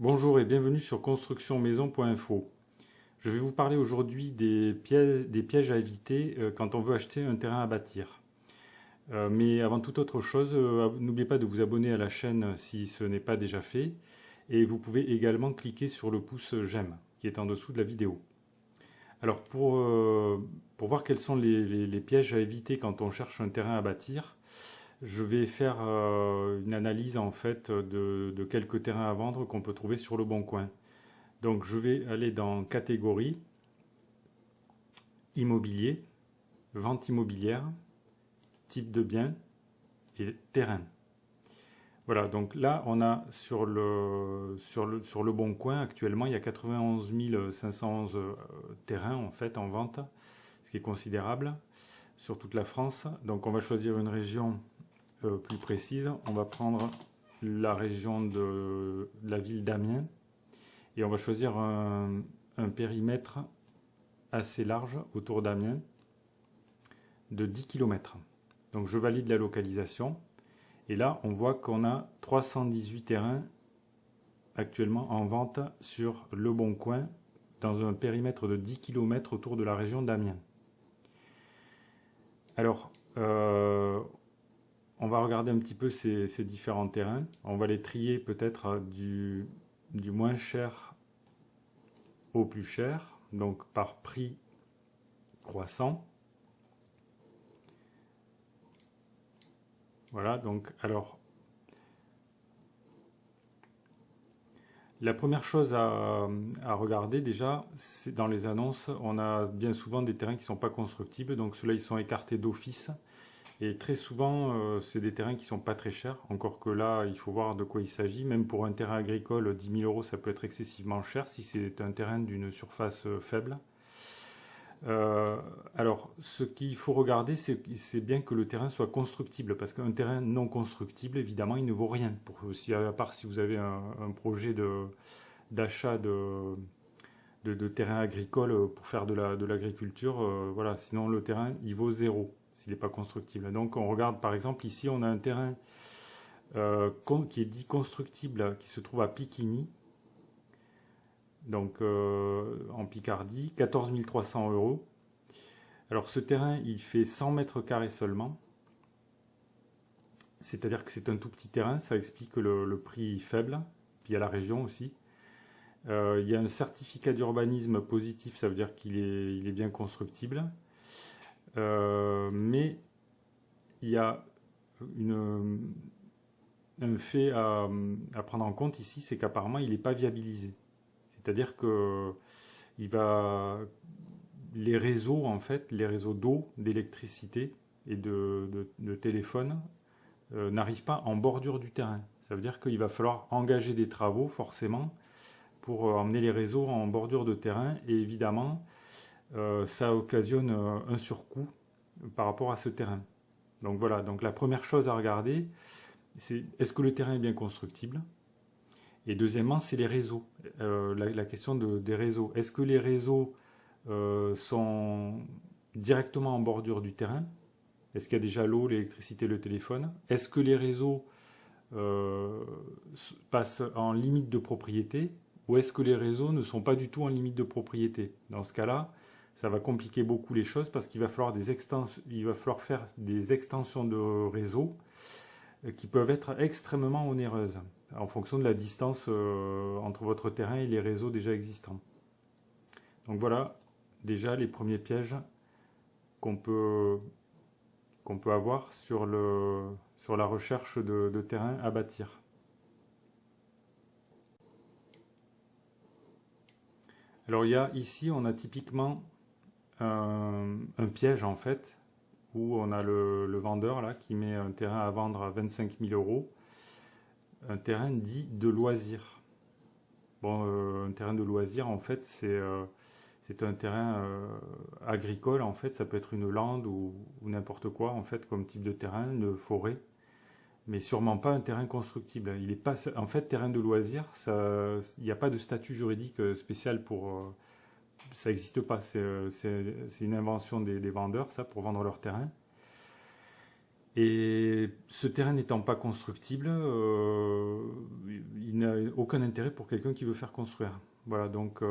Bonjour et bienvenue sur constructionmaison.info. Je vais vous parler aujourd'hui des pièges à éviter quand on veut acheter un terrain à bâtir. Mais avant toute autre chose, n'oubliez pas de vous abonner à la chaîne si ce n'est pas déjà fait. Et vous pouvez également cliquer sur le pouce j'aime qui est en dessous de la vidéo. Alors pour voir quels sont les pièges à éviter quand on cherche un terrain à bâtir, je vais faire une analyse en fait de quelques terrains à vendre qu'on peut trouver sur le Bon Coin. Donc je vais aller dans catégorie, immobilier, vente immobilière, type de bien et terrain. Voilà, donc là on a sur le Bon Coin actuellement il y a 91 511 terrains en fait en vente, ce qui est considérable sur toute la France. Donc on va choisir une région plus précise. On va prendre la région de la ville d'Amiens et on va choisir un périmètre assez large autour d'Amiens de 10 km. Donc je valide la localisation et là on voit qu'on a 318 terrains actuellement en vente sur le Bon Coin dans un périmètre de 10 km autour de la région d'Amiens. Alors on va regarder un petit peu ces différents terrains. On va les trier peut-être du moins cher au plus cher, donc par prix croissant. Voilà, donc alors la première chose à regarder déjà, c'est dans les annonces, on a bien souvent des terrains qui ne sont pas constructibles, donc ceux-là ils sont écartés d'office. Et très souvent, c'est des terrains qui sont pas très chers. Encore que là, il faut voir de quoi il s'agit. Même pour un terrain agricole, 10 000 €, ça peut être excessivement cher si c'est un terrain d'une surface faible. Alors, ce qu'il faut regarder, c'est bien que le terrain soit constructible. Parce qu'un terrain non constructible, évidemment, il ne vaut rien. À part si vous avez un projet d'achat de terrain agricole pour faire de l'agriculture, voilà. Sinon, le terrain, il vaut zéro s'il n'est pas constructible. Donc on regarde par exemple ici, on a un terrain qui est dit constructible, qui se trouve à Piquigny, donc en Picardie, 14 300 €. Alors ce terrain, il fait 100 mètres carrés seulement, c'est-à-dire que c'est un tout petit terrain, ça explique le prix faible, puis il y a la région aussi. Il y a un certificat d'urbanisme positif, ça veut dire qu'il est bien constructible. Mais il y a un fait à prendre en compte ici, c'est qu'apparemment il n'est pas viabilisé. C'est-à-dire que les réseaux en fait, les réseaux d'eau, d'électricité et de téléphone n'arrivent pas en bordure du terrain. Ça veut dire qu'il va falloir engager des travaux forcément pour emmener les réseaux en bordure de terrain et évidemment ça occasionne un surcoût par rapport à ce terrain. Donc voilà, donc la première chose à regarder, c'est est-ce que le terrain est bien constructible? Et deuxièmement, c'est les réseaux. La question des réseaux. Est-ce que les réseaux sont directement en bordure du terrain? Est-ce qu'il y a déjà l'eau, l'électricité, le téléphone? Est-ce que les réseaux passent en limite de propriété? Ou est-ce que les réseaux ne sont pas du tout en limite de propriété? Dans ce cas-là, ça va compliquer beaucoup les choses parce qu'il va falloir faire des extensions de réseau qui peuvent être extrêmement onéreuses en fonction de la distance entre votre terrain et les réseaux déjà existants. Donc voilà déjà les premiers pièges qu'on peut avoir sur la recherche de terrain à bâtir. Alors ici on a typiquement un piège en fait, où on a le vendeur là qui met un terrain à vendre à 25 000 €, un terrain dit de loisir. Bon, un terrain de loisir en fait c'est un terrain agricole en fait, ça peut être une lande ou n'importe quoi en fait comme type de terrain, une forêt, mais sûrement pas un terrain constructible. Il est pas, en fait, terrain de loisir, il n'y a pas de statut juridique spécial pour ça n'existe pas, c'est une invention des vendeurs, ça, pour vendre leur terrain. Et ce terrain n'étant pas constructible, il n'a aucun intérêt pour quelqu'un qui veut faire construire. Voilà, donc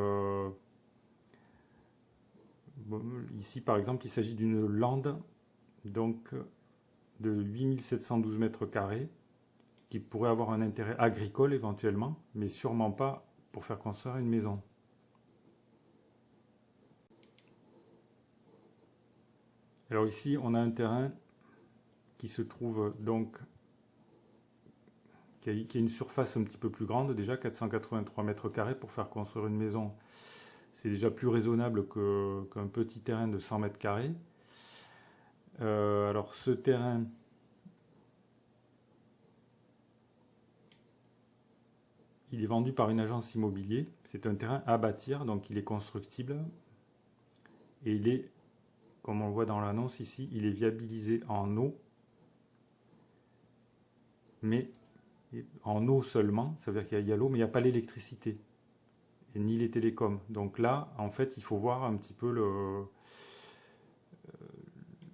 bon, ici par exemple, il s'agit d'une lande donc, de 8712 mètres carrés qui pourrait avoir un intérêt agricole éventuellement, mais sûrement pas pour faire construire une maison. Alors ici, on a un terrain qui se trouve donc, qui a une surface un petit peu plus grande, déjà 483 mètres carrés pour faire construire une maison. C'est déjà plus raisonnable qu'un petit terrain de 100 mètres carrés. Alors ce terrain, il est vendu par une agence immobilière. C'est un terrain à bâtir, donc il est constructible. Et il est, comme on le voit dans l'annonce ici, il est viabilisé en eau. Mais en eau seulement, ça veut dire qu'il y a l'eau, mais il n'y a pas l'électricité, et ni les télécoms. Donc là, en fait, il faut voir un petit peu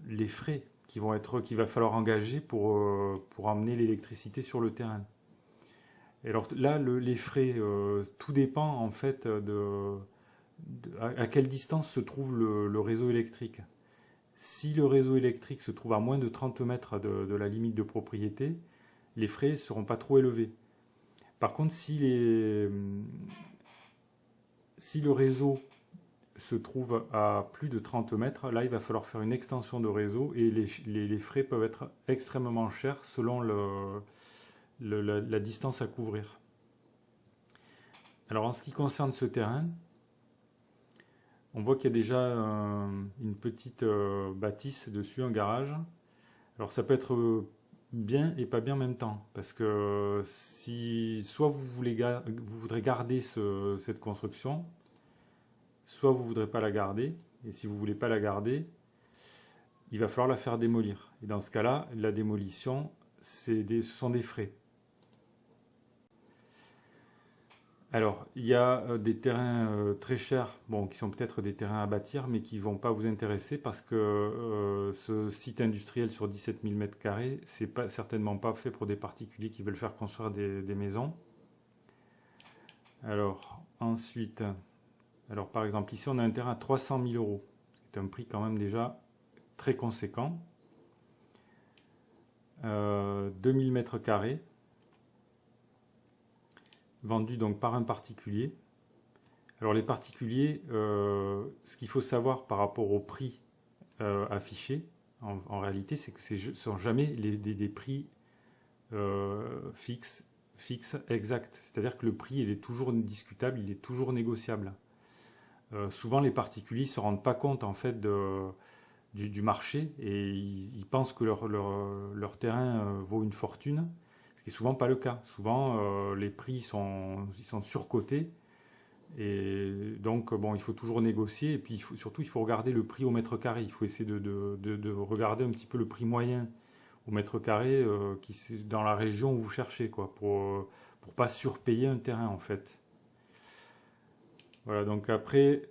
les frais qu'il va falloir engager pour amener l'électricité sur le terrain. Et alors là, les frais, tout dépend en fait à quelle distance se trouve le réseau électrique. Si le réseau électrique se trouve à moins de 30 mètres de la limite de propriété, les frais ne seront pas trop élevés. Par contre, si le réseau se trouve à plus de 30 mètres, là il va falloir faire une extension de réseau et les frais peuvent être extrêmement chers selon la distance à couvrir. Alors en ce qui concerne ce terrain, on voit qu'il y a déjà une petite bâtisse dessus, un garage. Alors ça peut être bien et pas bien en même temps, parce que si soit vous voudrez garder cette construction, soit vous ne voudrez pas la garder, et si vous ne voulez pas la garder, il va falloir la faire démolir. Et dans ce cas-là, la démolition, ce sont des frais. Alors, il y a des terrains très chers, bon, qui sont peut-être des terrains à bâtir, mais qui ne vont pas vous intéresser parce que ce site industriel sur 17 000 m², c'est certainement pas fait pour des particuliers qui veulent faire construire des maisons. Alors, ensuite, par exemple, ici, on a un terrain à 300 000 euros. C'est un prix quand même déjà très conséquent. 2000 m². Vendu donc par un particulier. Alors les particuliers, ce qu'il faut savoir par rapport au prix affiché, en réalité, c'est que ce ne sont jamais des prix fixes, exacts. C'est-à-dire que le prix, il est toujours discutable, il est toujours négociable. Souvent, les particuliers ne se rendent pas compte en fait du marché et ils pensent que leur terrain vaut une fortune. Ce qui n'est souvent pas le cas. Souvent, les prix sont surcotés. Et donc, bon, il faut toujours négocier. Et puis, surtout, il faut regarder le prix au mètre carré. Il faut essayer de regarder un petit peu le prix moyen au mètre carré dans la région où vous cherchez, quoi, pour pas surpayer un terrain, en fait. Voilà, donc après,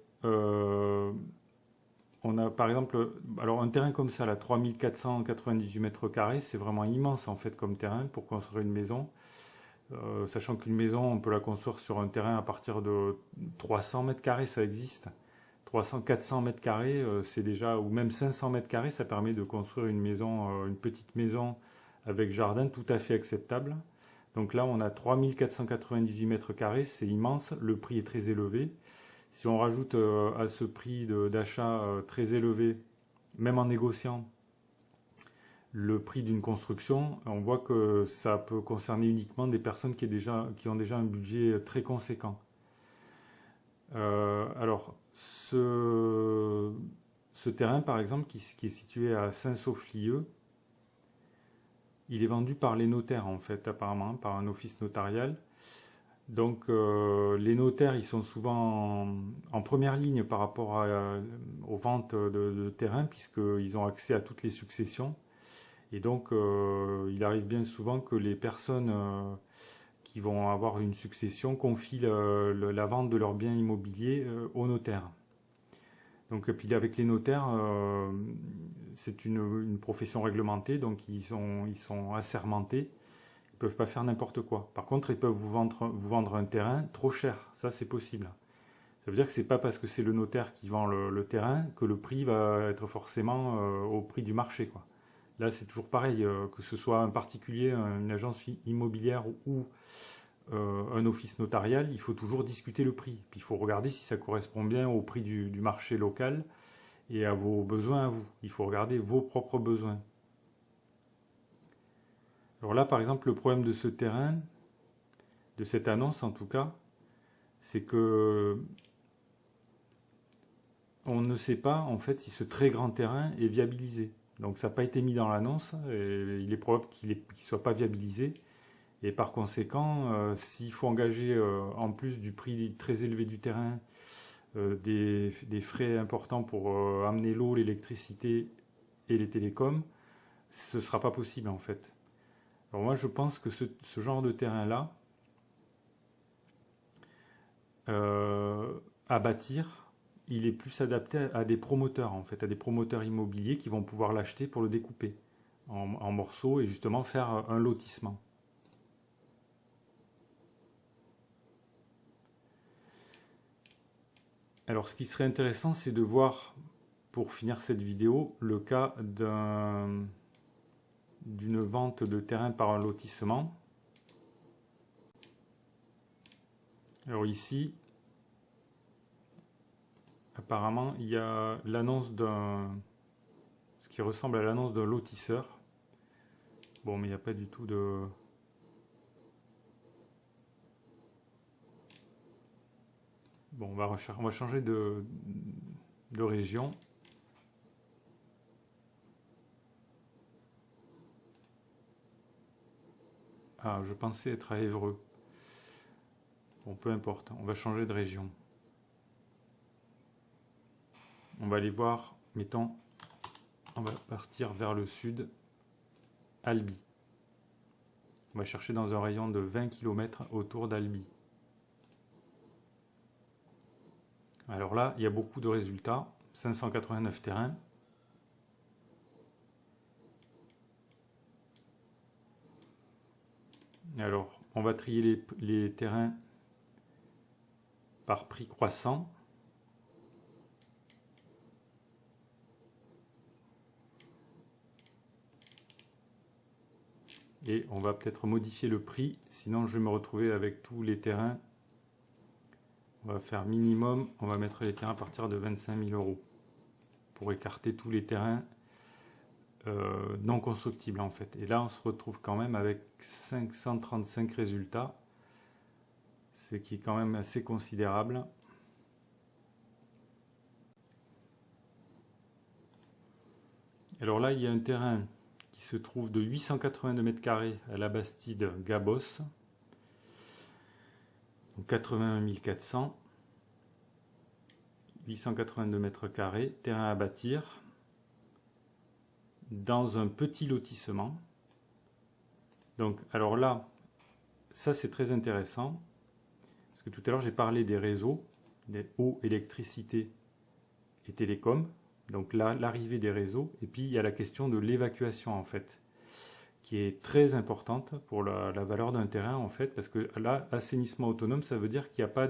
on a par exemple, alors un terrain comme ça, là, 3498 mètres carrés, c'est vraiment immense en fait comme terrain pour construire une maison. Sachant qu'une maison, on peut la construire sur un terrain à partir de 300 mètres carrés, ça existe. 300, 400 mètres carrés, c'est déjà, ou même 500 mètres carrés, ça permet de construire une maison, une petite maison avec jardin tout à fait acceptable. Donc là, on a 3498 mètres carrés, c'est immense, le prix est très élevé. Si on rajoute à ce prix d'achat très élevé, même en négociant le prix d'une construction, on voit que ça peut concerner uniquement des personnes qui ont déjà un budget très conséquent. Alors, ce terrain, par exemple, qui est situé à Saint-Sauf-Lieu, il est vendu par les notaires, en fait, apparemment, par un office notarial. Donc les notaires, ils sont souvent en première ligne par rapport aux ventes de terrain, puisqu'ils ont accès à toutes les successions. Et donc il arrive bien souvent que les personnes qui vont avoir une succession confient la vente de leurs biens immobiliers aux notaires. Donc, et puis avec les notaires, c'est une profession réglementée, donc ils sont assermentés. Ils peuvent pas faire n'importe quoi. Par contre, ils peuvent vous vendre un terrain trop cher. Ça, c'est possible. Ça veut dire que c'est pas parce que c'est le notaire qui vend le terrain que le prix va être forcément au prix du marché, quoi. Là, c'est toujours pareil, que ce soit un particulier, une agence immobilière ou un office notarial, il faut toujours discuter le prix. Puis il faut regarder si ça correspond bien au prix du marché local et à vos besoins à vous. Il faut regarder vos propres besoins. Alors là, par exemple, le problème de ce terrain, de cette annonce en tout cas, c'est que on ne sait pas en fait si ce très grand terrain est viabilisé. Donc ça n'a pas été mis dans l'annonce et il est probable qu'il ne soit pas viabilisé. Et par conséquent, s'il faut engager en plus du prix très élevé du terrain, des frais importants pour amener l'eau, l'électricité et les télécoms, ce ne sera pas possible en fait. Alors moi je pense que ce genre de terrain-là, à bâtir, il est plus adapté à des promoteurs en fait, à des promoteurs immobiliers qui vont pouvoir l'acheter pour le découper en morceaux et justement faire un lotissement. Alors ce qui serait intéressant, c'est de voir, pour finir cette vidéo, le cas d'une vente de terrain par un lotissement. Alors ici, apparemment, il y a l'annonce ce qui ressemble à l'annonce d'un lotisseur. Bon, mais il n'y a pas du tout de... Bon, on va changer de région. Ah, je pensais être à Évreux. Bon, peu importe, on va changer de région. On va aller voir, mettons, on va partir vers le sud, Albi. On va chercher dans un rayon de 20 km autour d'Albi. Alors là, il y a beaucoup de résultats. 589 terrains. Alors, on va trier les terrains par prix croissant. Et on va peut-être modifier le prix, sinon je vais me retrouver avec tous les terrains. On va faire minimum, on va mettre les terrains à partir de 25 000 € pour écarter tous les terrains non constructibles en fait. Et là on se retrouve quand même avec 535 résultats, ce qui est quand même assez considérable. Alors là il y a un terrain qui se trouve de 882 mètres carrés à la Bastide Gabos. Donc 81 400, 882 mètres carrés, terrain à bâtir, dans un petit lotissement. Donc, alors là, ça c'est très intéressant, parce que tout à l'heure j'ai parlé des réseaux, des eau, électricité et télécom. Donc là, l'arrivée des réseaux, et puis il y a la question de l'évacuation en fait, qui est très importante pour la valeur d'un terrain en fait, parce que là, assainissement autonome, ça veut dire qu'il n'y a pas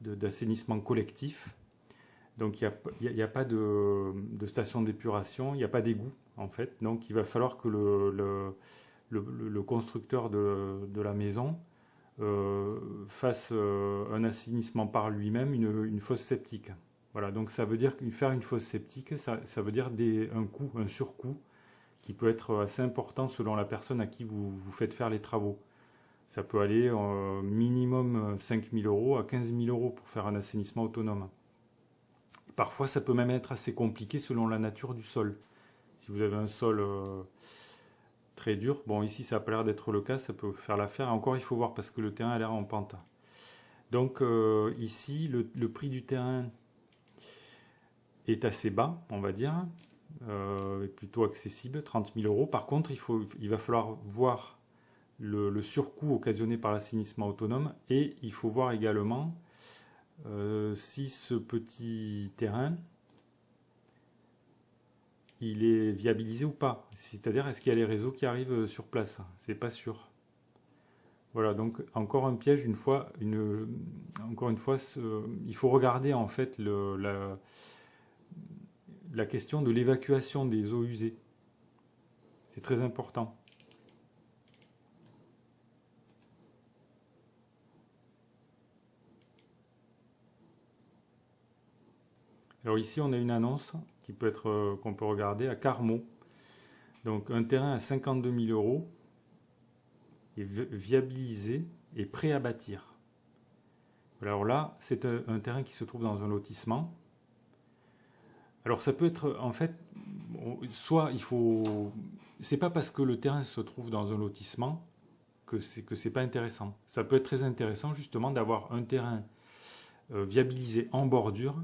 d'assainissement collectif, donc il n'y a pas de station d'épuration, il n'y a pas d'égout en fait, donc il va falloir que le constructeur de la maison fasse un assainissement par lui-même, une fosse septique. Voilà, donc ça veut dire que faire une fosse septique, ça veut dire un surcoût, qui peut être assez important selon la personne à qui vous faites faire les travaux. Ça peut aller minimum 5 000 € à 15 000 € pour faire un assainissement autonome. Parfois, ça peut même être assez compliqué selon la nature du sol. Si vous avez un sol très dur, bon ici ça n'a pas l'air d'être le cas, ça peut faire l'affaire. Encore il faut voir parce que le terrain a l'air en pente. Donc ici, le prix du terrain est assez bas, on va dire. Plutôt accessible, 30 000 €. Par contre, il va falloir voir le surcoût occasionné par l'assainissement autonome et il faut voir également si ce petit terrain, il est viabilisé ou pas. C'est-à-dire, est-ce qu'il y a les réseaux qui arrivent sur place? C'est pas sûr. Voilà, donc encore un piège, encore une fois, il faut regarder en fait la question de l'évacuation des eaux usées. C'est très important. Alors ici, on a une annonce qu'on peut regarder à Carmaux. Donc un terrain à 52 000 euros est viabilisé et prêt à bâtir. Alors là, c'est un terrain qui se trouve dans un lotissement. Alors ça peut être, en fait, soit il faut... C'est pas parce que le terrain se trouve dans un lotissement que c'est pas intéressant. Ça peut être très intéressant justement d'avoir un terrain viabilisé en bordure.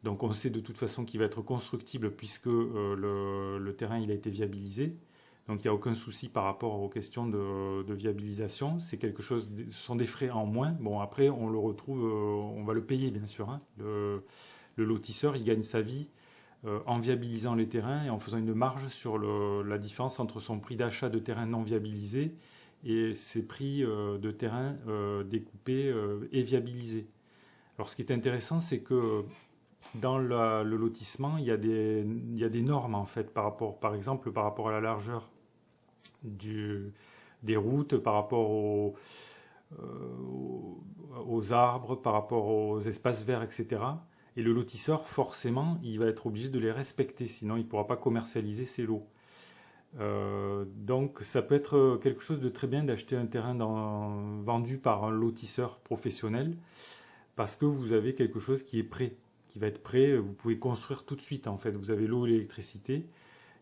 Donc on sait de toute façon qu'il va être constructible puisque le terrain il a été viabilisé. Donc il n'y a aucun souci par rapport aux questions de viabilisation. C'est quelque chose, ce sont des frais en moins. Bon après on le retrouve, on va le payer bien sûr. Hein. Le lotisseur il gagne sa vie en viabilisant les terrains et en faisant une marge sur la différence entre son prix d'achat de terrain non viabilisé et ses prix de terrain découpés et viabilisés. Alors ce qui est intéressant c'est que dans le lotissement, il y a des normes en fait par exemple par rapport à la largeur des routes, par rapport aux arbres, par rapport aux espaces verts, etc. Et le lotisseur, forcément, il va être obligé de les respecter, sinon il ne pourra pas commercialiser ses lots. Donc ça peut être quelque chose de très bien d'acheter un terrain vendu par un lotisseur professionnel, parce que vous avez quelque chose qui est prêt. Qui va être prêt, vous pouvez construire tout de suite en fait. Vous avez l'eau et l'électricité,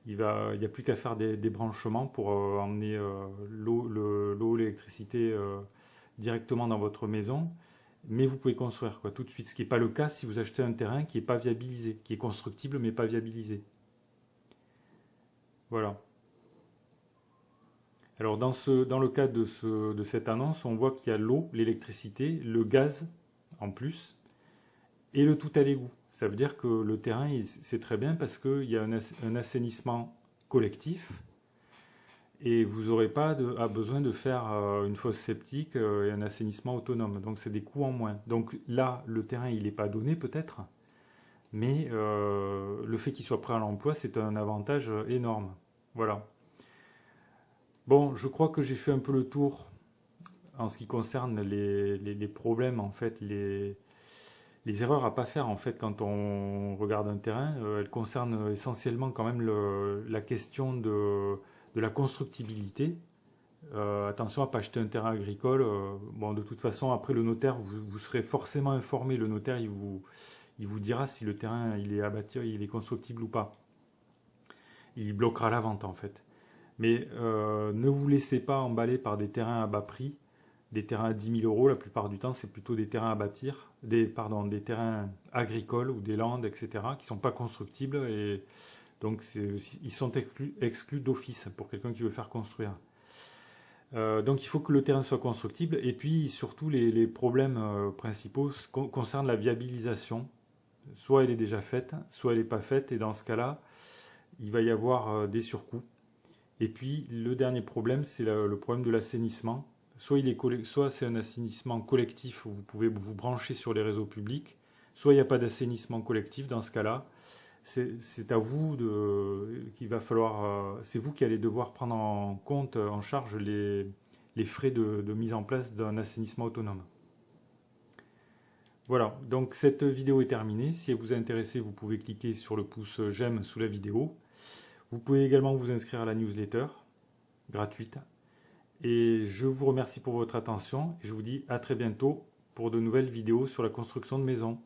il n'y a plus qu'à faire des branchements pour emmener l'eau et l'électricité directement dans votre maison, mais vous pouvez construire tout de suite, ce qui n'est pas le cas si vous achetez un terrain qui n'est pas viabilisé, qui est constructible mais pas viabilisé. Voilà. Alors dans le cas de cette annonce, on voit qu'il y a l'eau, l'électricité, le gaz en plus, et le tout à l'égout. Ça veut dire que le terrain, c'est très bien parce qu'il y a un assainissement collectif et vous n'aurez pas besoin de faire une fosse septique et un assainissement autonome. Donc c'est des coûts en moins. Donc là, le terrain, il n'est pas donné peut-être, mais le fait qu'il soit prêt à l'emploi, c'est un avantage énorme. Voilà. Bon, je crois que j'ai fait un peu le tour en ce qui concerne les problèmes, en fait, les erreurs à pas faire en fait quand on regarde un terrain. Elles concernent essentiellement quand même la question de la constructibilité. Attention à ne pas acheter un terrain agricole. Bon, de toute façon, après le notaire, vous serez forcément informé. Le notaire, il vous dira si le terrain il est à bâtir, il est constructible ou pas. Il bloquera la vente en fait. Mais ne vous laissez pas emballer par des terrains à bas prix. Des terrains à 10 000 euros, la plupart du temps, c'est plutôt des terrains à bâtir, des terrains agricoles ou des landes, etc., qui ne sont pas constructibles et donc ils sont exclus d'office pour quelqu'un qui veut faire construire. Donc il faut que le terrain soit constructible et puis surtout les problèmes principaux concernent la viabilisation. Soit elle est déjà faite, soit elle n'est pas faite et dans ce cas-là, il va y avoir des surcoûts. Et puis le dernier problème, c'est le problème de l'assainissement. Soit c'est un assainissement collectif où vous pouvez vous brancher sur les réseaux publics, soit il n'y a pas d'assainissement collectif. Dans ce cas-là, c'est à vous qu'il va falloir, c'est vous qui allez devoir prendre en compte, en charge les frais de mise en place d'un assainissement autonome. Voilà, donc cette vidéo est terminée. Si elle vous a intéressé, vous pouvez cliquer sur le pouce j'aime sous la vidéo. Vous pouvez également vous inscrire à la newsletter gratuite. Et je vous remercie pour votre attention et je vous dis à très bientôt pour de nouvelles vidéos sur la construction de maisons.